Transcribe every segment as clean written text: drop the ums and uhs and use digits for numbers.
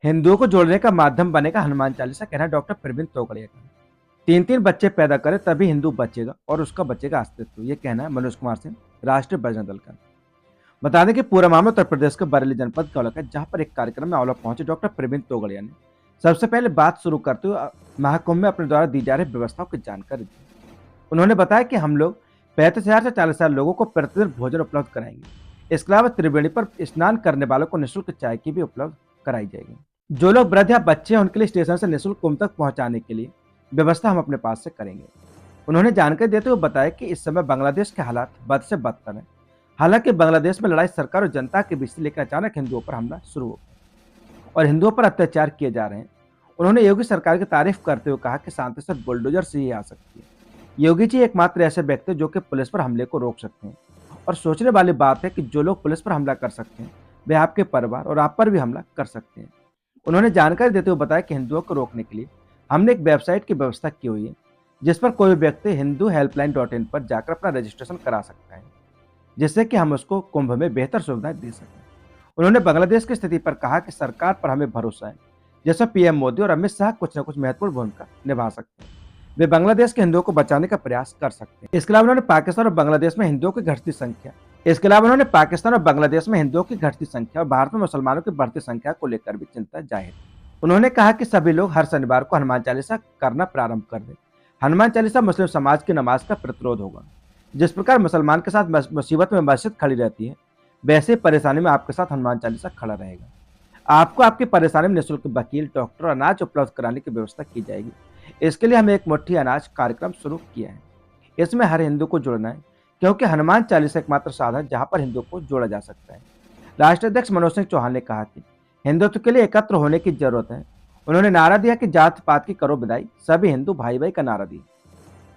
हिंदुओं को जोड़ने का माध्यम बनेगा हनुमान चालीसा, कहना डॉक्टर प्रवीण तोगड़िया का। तीन तीन बच्चे पैदा करे तभी हिंदू बचेगा और उसका बचेगा अस्तित्व, ये कहना है मनोज कुमार सिंह, राष्ट्रीय बजरंग दल का। बता दें कि पूरा मामला उत्तर प्रदेश के बरेली जनपद का है, जहां पर एक कार्यक्रम में औला पहुंचे डॉक्टर प्रवीण तोगड़िया ने सबसे पहले बात शुरू करते हुए महाकुंभ में अपने द्वारा दी जा रही व्यवस्थाओं की जानकारी दी। उन्होंने बताया कि हम लोग 35,000 से 40,000 लोगों को प्रतिदिन भोजन उपलब्ध कराएंगे। इसके अलावा त्रिवेणी पर स्नान करने वालों को निःशुल्क चाय की भी उपलब्ध कराई जाएगी। जो लोग वृद्ध या बच्चे हैं उनके लिए स्टेशन से निःशुल्क कुंभ तक पहुंचाने के लिए व्यवस्था हम अपने पास से करेंगे। उन्होंने जानकारी देते हुए बताया कि इस समय बांग्लादेश के हालात बद से बदतर हैं। हालांकि बांग्लादेश में लड़ाई सरकार और जनता के बीच से लेकर अचानक हिंदुओं पर हमला शुरू हो और हिंदुओं पर अत्याचार किए जा रहे हैं। उन्होंने योगी सरकार की तारीफ करते हुए कहा कि शांति से बुलडोजर से ही आ सकती है। योगी जी एकमात्र ऐसे व्यक्ति जो कि पुलिस पर हमले को रोक सकते हैं। और सोचने वाली बात है कि जो लोग पुलिस पर हमला कर सकते हैं वे आपके परिवार और आप पर भी हमला कर सकते हैं। उन्होंने जानकारी देते हुए बताया कि हिंदुओं को रोकने के लिए हमने एक वेबसाइट की व्यवस्था की हुई है, जिस पर कोई व्यक्ति hinduhelpline.in पर जाकर अपना रजिस्ट्रेशन करा सकता है, जिससे कि हम उसको कुंभ में बेहतर सुविधाएं दे सकें। उन्होंने बांग्लादेश की स्थिति पर कहा कि सरकार पर हमें भरोसा है, जैसा पीएम मोदी और अमित शाह कुछ न कुछ महत्वपूर्ण भूमिका निभा सकते हैं। वे बांग्लादेश के हिंदुओं को बचाने का प्रयास कर सकते हैं। इसके अलावा उन्होंने पाकिस्तान और बांग्लादेश में हिंदुओं की घटती संख्या और भारत में मुसलमानों की बढ़ती संख्या को लेकर भी चिंता जाहिर की। उन्होंने कहा कि सभी लोग हर शनिवार को हनुमान चालीसा करना प्रारंभ कर दें। हनुमान चालीसा मुस्लिम समाज की नमाज का प्रतिरोध होगा। जिस प्रकार मुसलमान के साथ मुसीबत में मस्जिद खड़ी रहती है, वैसे ही परेशानी में आपके साथ हनुमान चालीसा खड़ा रहेगा। आपको आपकी परेशानी में निःशुल्क वकील, डॉक्टर और अनाज उपलब्ध कराने की व्यवस्था की जाएगी। इसके लिए हमने एक मुट्ठी अनाज कार्यक्रम शुरू किया है। इसमें हर हिंदू को जोड़ना है, क्योंकि हनुमान चालीसा एकमात्र साधन है जहां पर हिंदुओं को जोड़ा जा सकता है। राष्ट्रीय अध्यक्ष मनोज सिंह चौहान ने कहा कि हिंदुत्व के लिए एकत्र होने की जरूरत है। उन्होंने नारा दिया कि जात पात की करो विदाई, सभी हिंदू भाई भाई का नारा दिया।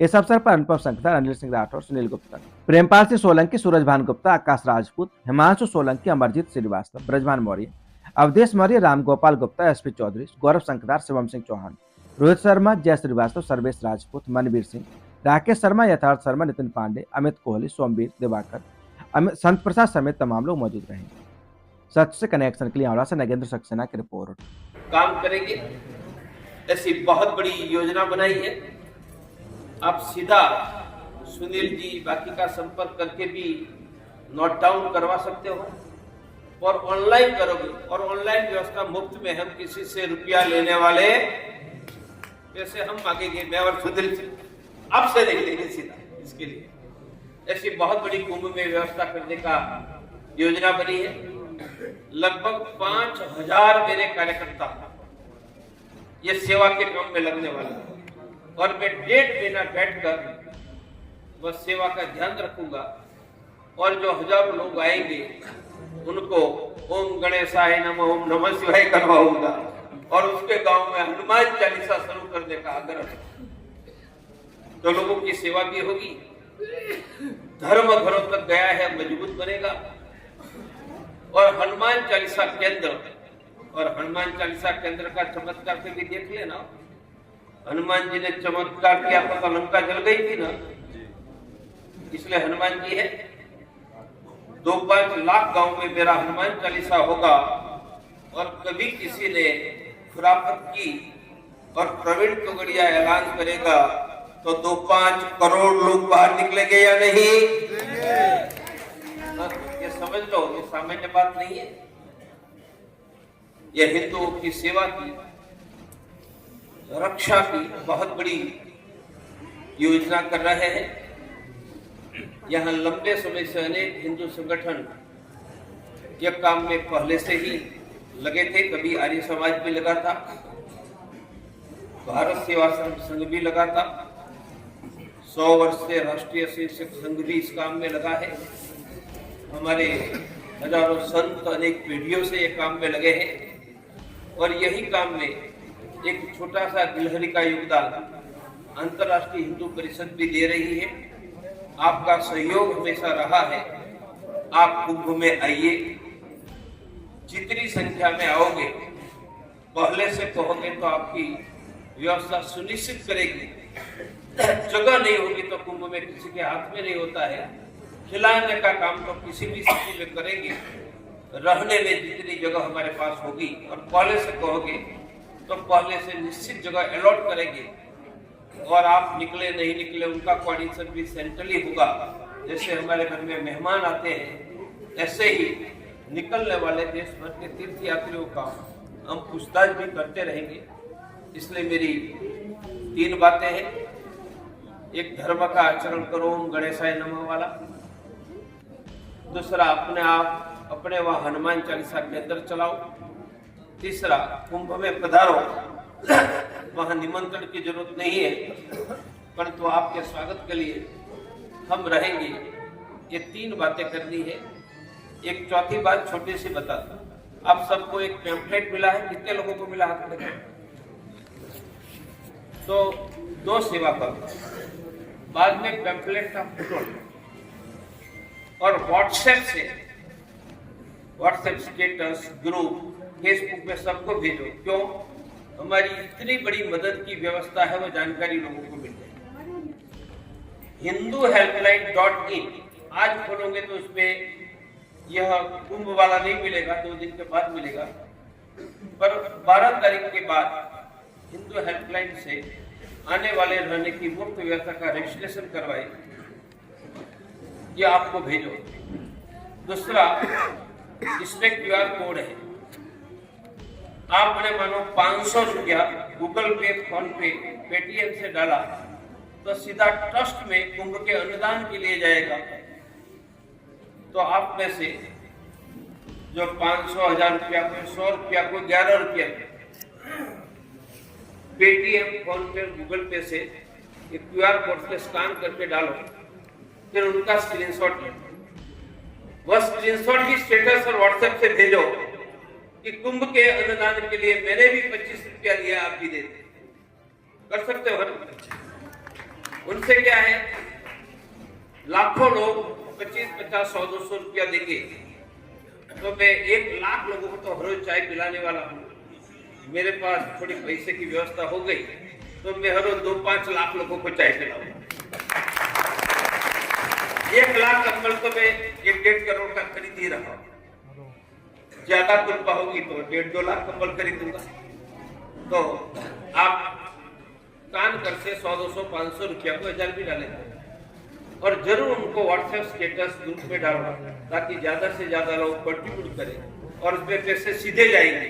इस अवसर पर अनुपम संकदार, अनिल सिंह राठौर, सुनील गुप्ता, प्रेमपाल सिंह सोलंकी, सूरज भान गुप्ता, आकाश राजपूत, हिमांशु सोलंकी, अमरजीत श्रीवास्तव, ब्रजभान मौर्य, अवधेश मौर्य, रामगोपाल गुप्ता, एसपी चौधरी, गौरव संकदार, शिवम सिंह चौहान, रोहित शर्मा, जय श्रीवास्तव, सर्वेश राजपूत, मनवीर सिंह, राकेश शर्मा, यथार्थ शर्मा, नितिन पांडे, अमित कोहली, सोमवीर, दिवाकर, संत प्रसाद समेत तमाम लोग मौजूद रहेंगे। सच से कनेक्शन के लिए आंवला से नगेंद्र सक्सेना की रिपोर्ट। काम करेंगे, ऐसी बहुत बड़ी योजना बनाई है। आप सीधा सुनील जी बाकी का संपर्क करके भी नोट डाउन करवा सकते हो और ऑनलाइन करोगे। और ऑनलाइन व्यवस्था मुफ्त में, हम किसी से रुपया लेने वाले पैसे हम मांगेंगे, मैं और सुनील से आपसे नहीं लेंगे सीधा। इसके लिए ऐसी बहुत बड़ी कुंभ में व्यवस्था करने का योजना बनी है। लगभग 5,000 मेरे कार्यकर्ता ये सेवा के काम में लगने वाले हैं और मैं 1.5 महीना बैठकर वह सेवा का ध्यान रखूंगा। और जो हजारों लोग आएंगे उनको ओम गणेशाय नमः, ओम नमः शिवाय करवाऊंगा और उसके गांव में हनुमान चालीसा शुरू करने का आग्रह। तो लोगों की सेवा भी होगी, धर्म घरों तक गया है, मजबूत बनेगा। और हनुमान चालीसा केंद्र, और हनुमान चालीसा केंद्र का चमत्कार से भी देख लेना। हनुमान जी ने चमत्कार किया तो लंका जल गई थी ना, इसलिए हनुमान जी है। 2-5 लाख गांव में मेरा हनुमान चालीसा होगा और कभी किसी ने खुराफत की और प्रवीण तोगड़िया ऐलान करेगा तो 2-5 करोड़ लोग बाहर निकलेंगे या नहीं? ये समझ लो, ये सामान्य बात नहीं है। यह हिंदुओं की सेवा की, रक्षा की बहुत बड़ी योजना कर रहे हैं। यहाँ लंबे समय से अनेक हिंदू संगठन यह काम में पहले से ही लगे थे। कभी आर्य समाज भी लगा था, भारत सेवाश्रम संघ भी लगा था, 100 वर्ष से राष्ट्रीय शिक्षक संघ भी इस काम में लगा है। हमारे हजारों संत अनेक पीढ़ियों से ये काम में लगे हैं। और यही काम में एक छोटा सा गिलहरी का योगदान अंतर्राष्ट्रीय हिंदू परिषद भी दे रही है। आपका सहयोग हमेशा रहा है। आप कुंभ में आइए, जितनी संख्या में आओगे, पहले से कहोगे तो आपकी व्यवस्था सुनिश्चित करेगी। जगह नहीं होगी तो कुंभ में किसी के हाथ में नहीं होता है। खिलाने का काम तो किसी भी स्थिति में करेंगे। रहने में जितनी जगह हमारे पास होगी, और पहले से कहोगे तो पहले से निश्चित जगह अलॉट करेंगे, और आप निकले नहीं निकले उनका कोऑर्डिनेशन भी सेंट्रली होगा। जैसे हमारे घर में मेहमान आते हैं, ऐसे ही निकलने वाले देश भर के तीर्थ यात्रियों का हम पूछताछ भी करते रहेंगे। इसलिए मेरी 3 बातें हैं। एक, धर्म का आचरण करो, ओम गणेशाय नमः वाला। दूसरा, अपने आप अपने वहां हनुमान चालीसा के अंदर चलाओ। तीसरा, कुंभ में पधारो, वहां निमंत्रण की जरूरत नहीं है, परंतु आपके स्वागत के लिए हम रहेंगे। ये 3 बातें करनी है। एक चौथी बात छोटी सी बता दूं, आप सबको एक पैम्फलेट मिला है, कितने लोगों को मिला हाथ में? तो 2 सेवा करो, बाद में पैम्फलेट का फोटो और व्हाट्सएप स्टेटस, ग्रुप, फेसबुक में सबको भेजो। क्यों? हमारी इतनी बड़ी मदद की व्यवस्था है, वो जानकारी लोगों को मिल जाए। hinduhelpline.in आज खोलोगे तो उसमें यह कुंभ वाला नहीं मिलेगा, 2 दिन के बाद मिलेगा, पर 12 तारीख के बाद हिंदू हेल्पलाइन से आने वाले रहने की मुफ्त व्यवस्था का रजिस्ट्रेशन करवाए, ये आपको भेजो। दूसरा, इसमें QR कोड है। आपने मानो 500 रुपया गूगल पे, फोन पे, पेटीएम से डाला तो सीधा ट्रस्ट में कुंभ के अनुदान के लिए जाएगा। तो आप में से जो 500, 1000 रुपया, कोई 100 रुपया, कोई 11 रुपया पेटीएम, फोन पे, गूगल पे से QR कोड से स्कैन करके डालो, फिर उनका स्क्रीनशॉट लो। वह स्क्रीनशॉट की स्टेटस और व्हाट्सएप से भेजो कि कुंभ के अनुदान के लिए मैंने भी 25 रुपया लिया, आप भी देते। कर सकते हो ना? उनसे क्या है, लाखों लोग 25, 50, 100, 200 रुपया देंगे, तो मैं 1 लाख लोगों को तो हर रोज चाय पिलाने वाला हूँ। मेरे पास थोड़ी पैसे की व्यवस्था हो गई तो मैं हर रोज 2-5 लाख लोगों को चाय पिलाऊंगा। 1 लाख कंबल तो मैं 1-1.5 करोड़ का खरीद ही रहा हूँ। ज्यादा कृपा होगी तो 1.5-2 लाख कंबल खरीदूंगा। तो आप कान कर से 100, 200, 500 रुपया को 1000 भी डालेंगे, और जरूर उनको व्हाट्सएप स्टेटस ग्रुप में डालना, ताकि ज्यादा से ज्यादा लोग कंट्रीब्यूट करें और उसमें पैसे सीधे जाएंगे।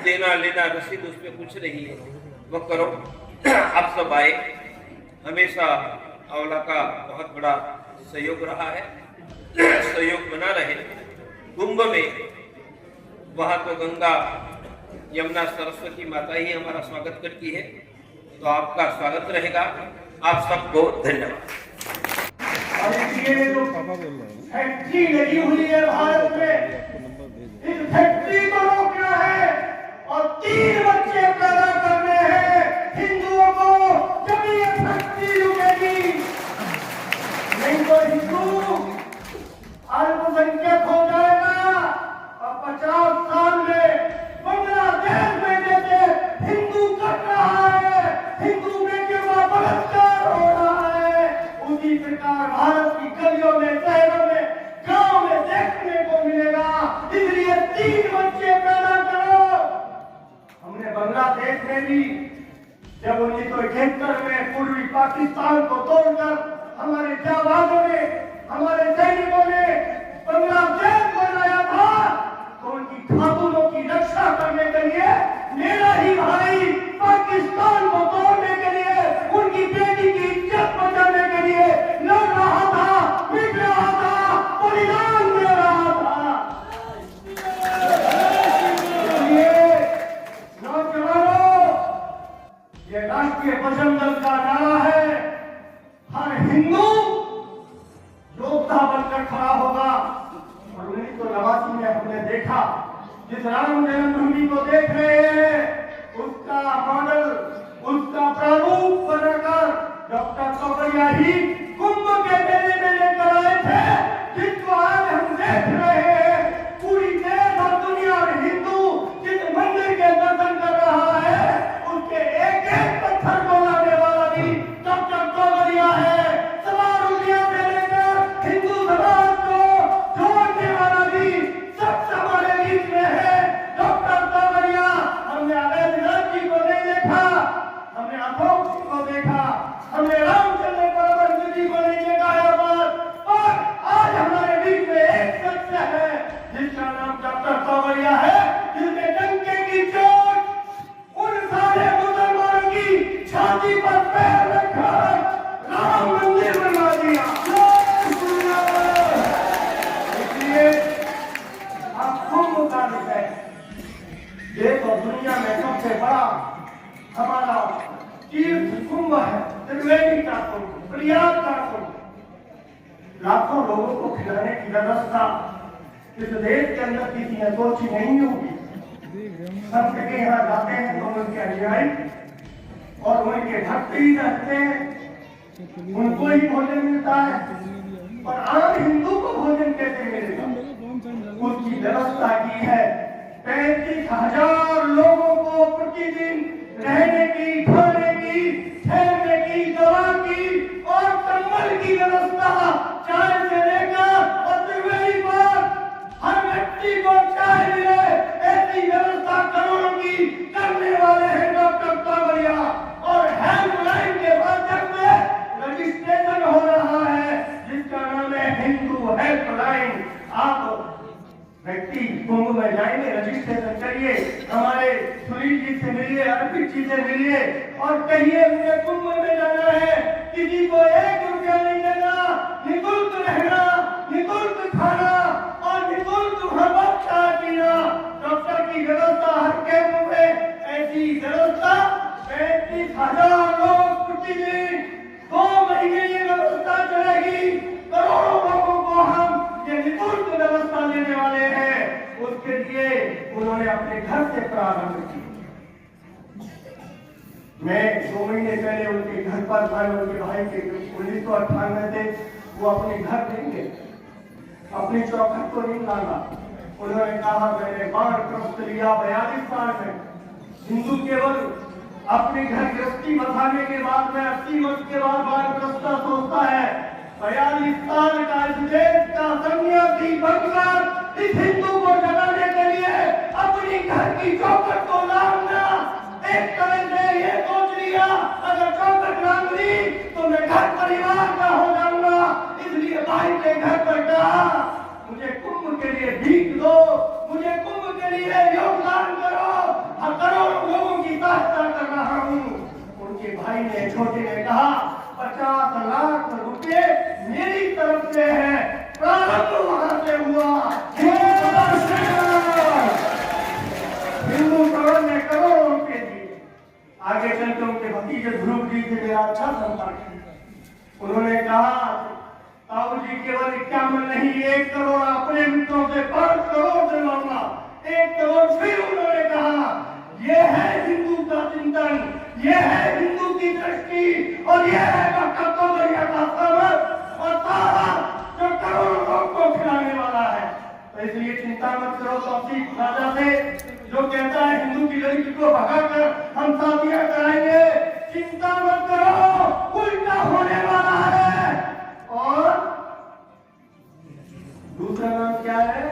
देना लेना रसीद उसमें कुछ नहीं है, वो करो। आप सब आए, हमेशा आंवला का बहुत बड़ा सहयोग रहा है, सहयोग बना रहे। कुंभ में वहां तो गंगा, यमुना, सरस्वती माता ही हमारा स्वागत करती है, तो आपका स्वागत रहेगा। आप सबको धन्यवाद। फैक्ट्री लगी हुई है भारत में, इस फैक्ट्री को रोकना है और 3 बच्चे पैदा करने हैं हिंदुओं को, जब ये फैक्ट्री रुकेगी। नहीं तो हिंदू अल्पसंख्यक हो जाएगा और 50 साल में बांग्लादेश में जैसे हिंदू कट रहा है, हिंदू बेटियों का बलात्कार हो रहा है, उसी प्रकार भारत की गलियों में, शहरों में, गांव में देखने को मिलेगा। इसलिए 3 बच्चे पैदा करो। हमने बांग्लादेश में भी जब 1971 में पूर्वी पाकिस्तान को तोड़कर हमारे जाबाजों ने, हमारे सैनिकों ने बांग्लादेश बनाया था, तो उनकी खातूनों की रक्षा करने के लिए मेरा ही भाई पाकिस्तान को तोड़ने के लिए, उनकी बेटी की इज्जत बचाने के लिए लड़ रहा था, मिट रहा था, बलिदान दे रहा था। इसलिए नौजवानों, ये राष्ट्रीय बजरंग दल का नारा है, हर हिंदू योद्धा बनकर खड़ा होगा। और 1989 में हमने देखा, जिस राम जन्मभूमि को देख रहे हैं, उसका मॉडल, उसका प्रारूप बनाकर डॉक्टर चौबरिया ही कुंभ के मेले में लेकर आए थे, जिसको आज हम देख रहे हैं। पूरी देश और दुनिया में हिंदू जिस मंदिर के दर्शन कर रहा है, उसके एक-एक पत्थर को लाने वाला भी डॉक्टर चौबरिया है। सवाल उंगलियों से लेकर हिंदू समाज को जोड़ने वाला भी सबसे को खिलाने की व्यवस्था इस देश के अंदर किसी ने सोची नहीं होगी। सब जगह यहाँ जाते हैं तो उनके अनुयायी और उनके भक्त ही रहते हैं, उनको ही भोजन मिलता है। और आम हिंदू को भोजन कैसे मिलेगा? उसकी व्यवस्था की है। 35,000 लोगों को प्रतिदिन रहने की, खाने की, ठहरने की, दवा की और कंबल की व्यवस्था, चाय से लेकर और त्रिवेणी पर हर व्यक्ति को चाय मिले, ऐसी व्यवस्था करोड़ों की करने वाले हैं डॉक्टर तोगड़िया। और हेल्पलाइन के माध्यम से रजिस्ट्रेशन हो रहा है जिसका नाम है हिंदू हेल्पलाइन। आप व्यक्ति कुंभ में जाएंगे, रजिस्ट्रेशन करिए, हमारे सुनील जी से मिलिए, अर्पित जी से मिलिए और कहिए मुझे कुंभ में जाना है। किसी को 1 रुपया नहीं देना, निःशुल्क रहना, निःशुल्क खाना और निःशुल्क वहां चाय पीना। डॉक्टर की व्यवस्था हर कैंप में, ऐसी व्यवस्था 35,000 लोग प्रतिदिन 2 महीने ये व्यवस्था चलेगी। करोड़ों लोगों को हम ये निःशुल्क व्यवस्था देने वाले हैं। उसके लिए उन्होंने अपने घर से प्रारंभ किया। मैं 2 महीने पहले उनके घर पर था, उनके भाई के 1998 से वो अपने घर देंगे, अपनी चौखट को नहीं लाना। उन्होंने कहा मैंने बाढ़ त्रस्त लिया 42 साल में। हिंदू केवल अपने घर गृहस्थी बसाने के बाद में 80 वर्ष के बाद बाढ़ त्रस्त सोचता है। 42 साल का इस देश का सन्यासी बनकर इस हिंदू को जगाने के लिए अपनी घर की चौखट को लांघना, एक तरह से ये सोच लिया अगर चौखट लांघ ली तो मैं घर परिवार का हो जाऊंगा। इसलिए भाई के घर पर कहा मुझे कुंभ के लिए भीख दो, मुझे कुंभ के लिए योगदान करो, करोड़ों लोगों की सहायता कर रहा हूँ। उनके भाई ने, छोटे ने कहा 50 लाख रुपए मेरी तरफ से है। प्रारंभ वहां से हुआ। हिंदू करोड़ ने करोड़ों रुपए दिए। आगे चलकर उनके भतीजे ध्रुव जी से मेरा अच्छा संपर्क है। उन्होंने कहा ताऊ जी केवल 51 नहीं, 1 करोड़ अपने मित्रों से 5 करोड़ दिलवाऊंगा। 1 करोड़ फिर उन्होंने कहा ये है हिंदू का चिंतन, ये है हिंदू की दृष्टि और ये है डॉक्टर तोगड़िया का समझ और सारा जो करोड़ों लोग को खिलाने वाला है। तो इसलिए चिंता मत करो। तौसीफ राजा से जो कहता है हिंदू की लड़की को भगाकर हम शादियां कराएंगे, चिंता मत करो, उल्टा होने वाला है। और दूसरा नाम क्या है?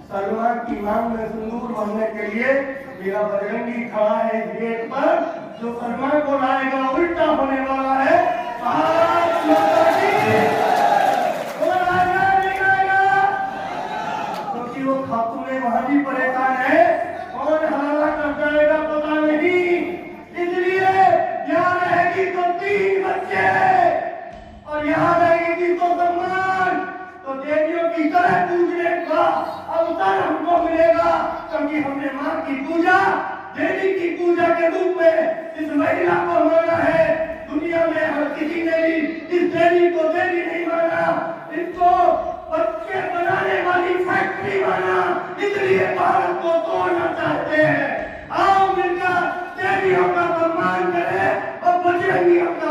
सलमान की मांग में सिंदूर भरने के लिए मेरा बजरंगी खड़ा है इस गेट पर, जो सलमान को लाएगा उल्टा होने वाला है। क्योंकि वो खातून महाजी परेशान है, कौन हवाला कर जाएगा पता नहीं। इसलिए यहाँ रहेगी तो 3 बच्चे और यहाँ रहेगी तो सम्मान, तो देवियों की तरह पूजने का अवसर हमको मिलेगा। क्योंकि हमने माँ की पूजा देवी की पूजा के रूप में इस महिला को माना है। दुनिया में हर किसी ने भी इस देवी को देवी नहीं माना, इसको बच्चे बनाने वाली फैक्ट्री माना। इसलिए भारत को तोड़ना चाहते हैं। आओ मिलकर देवियों का सम्मान करें और बजरंगियों का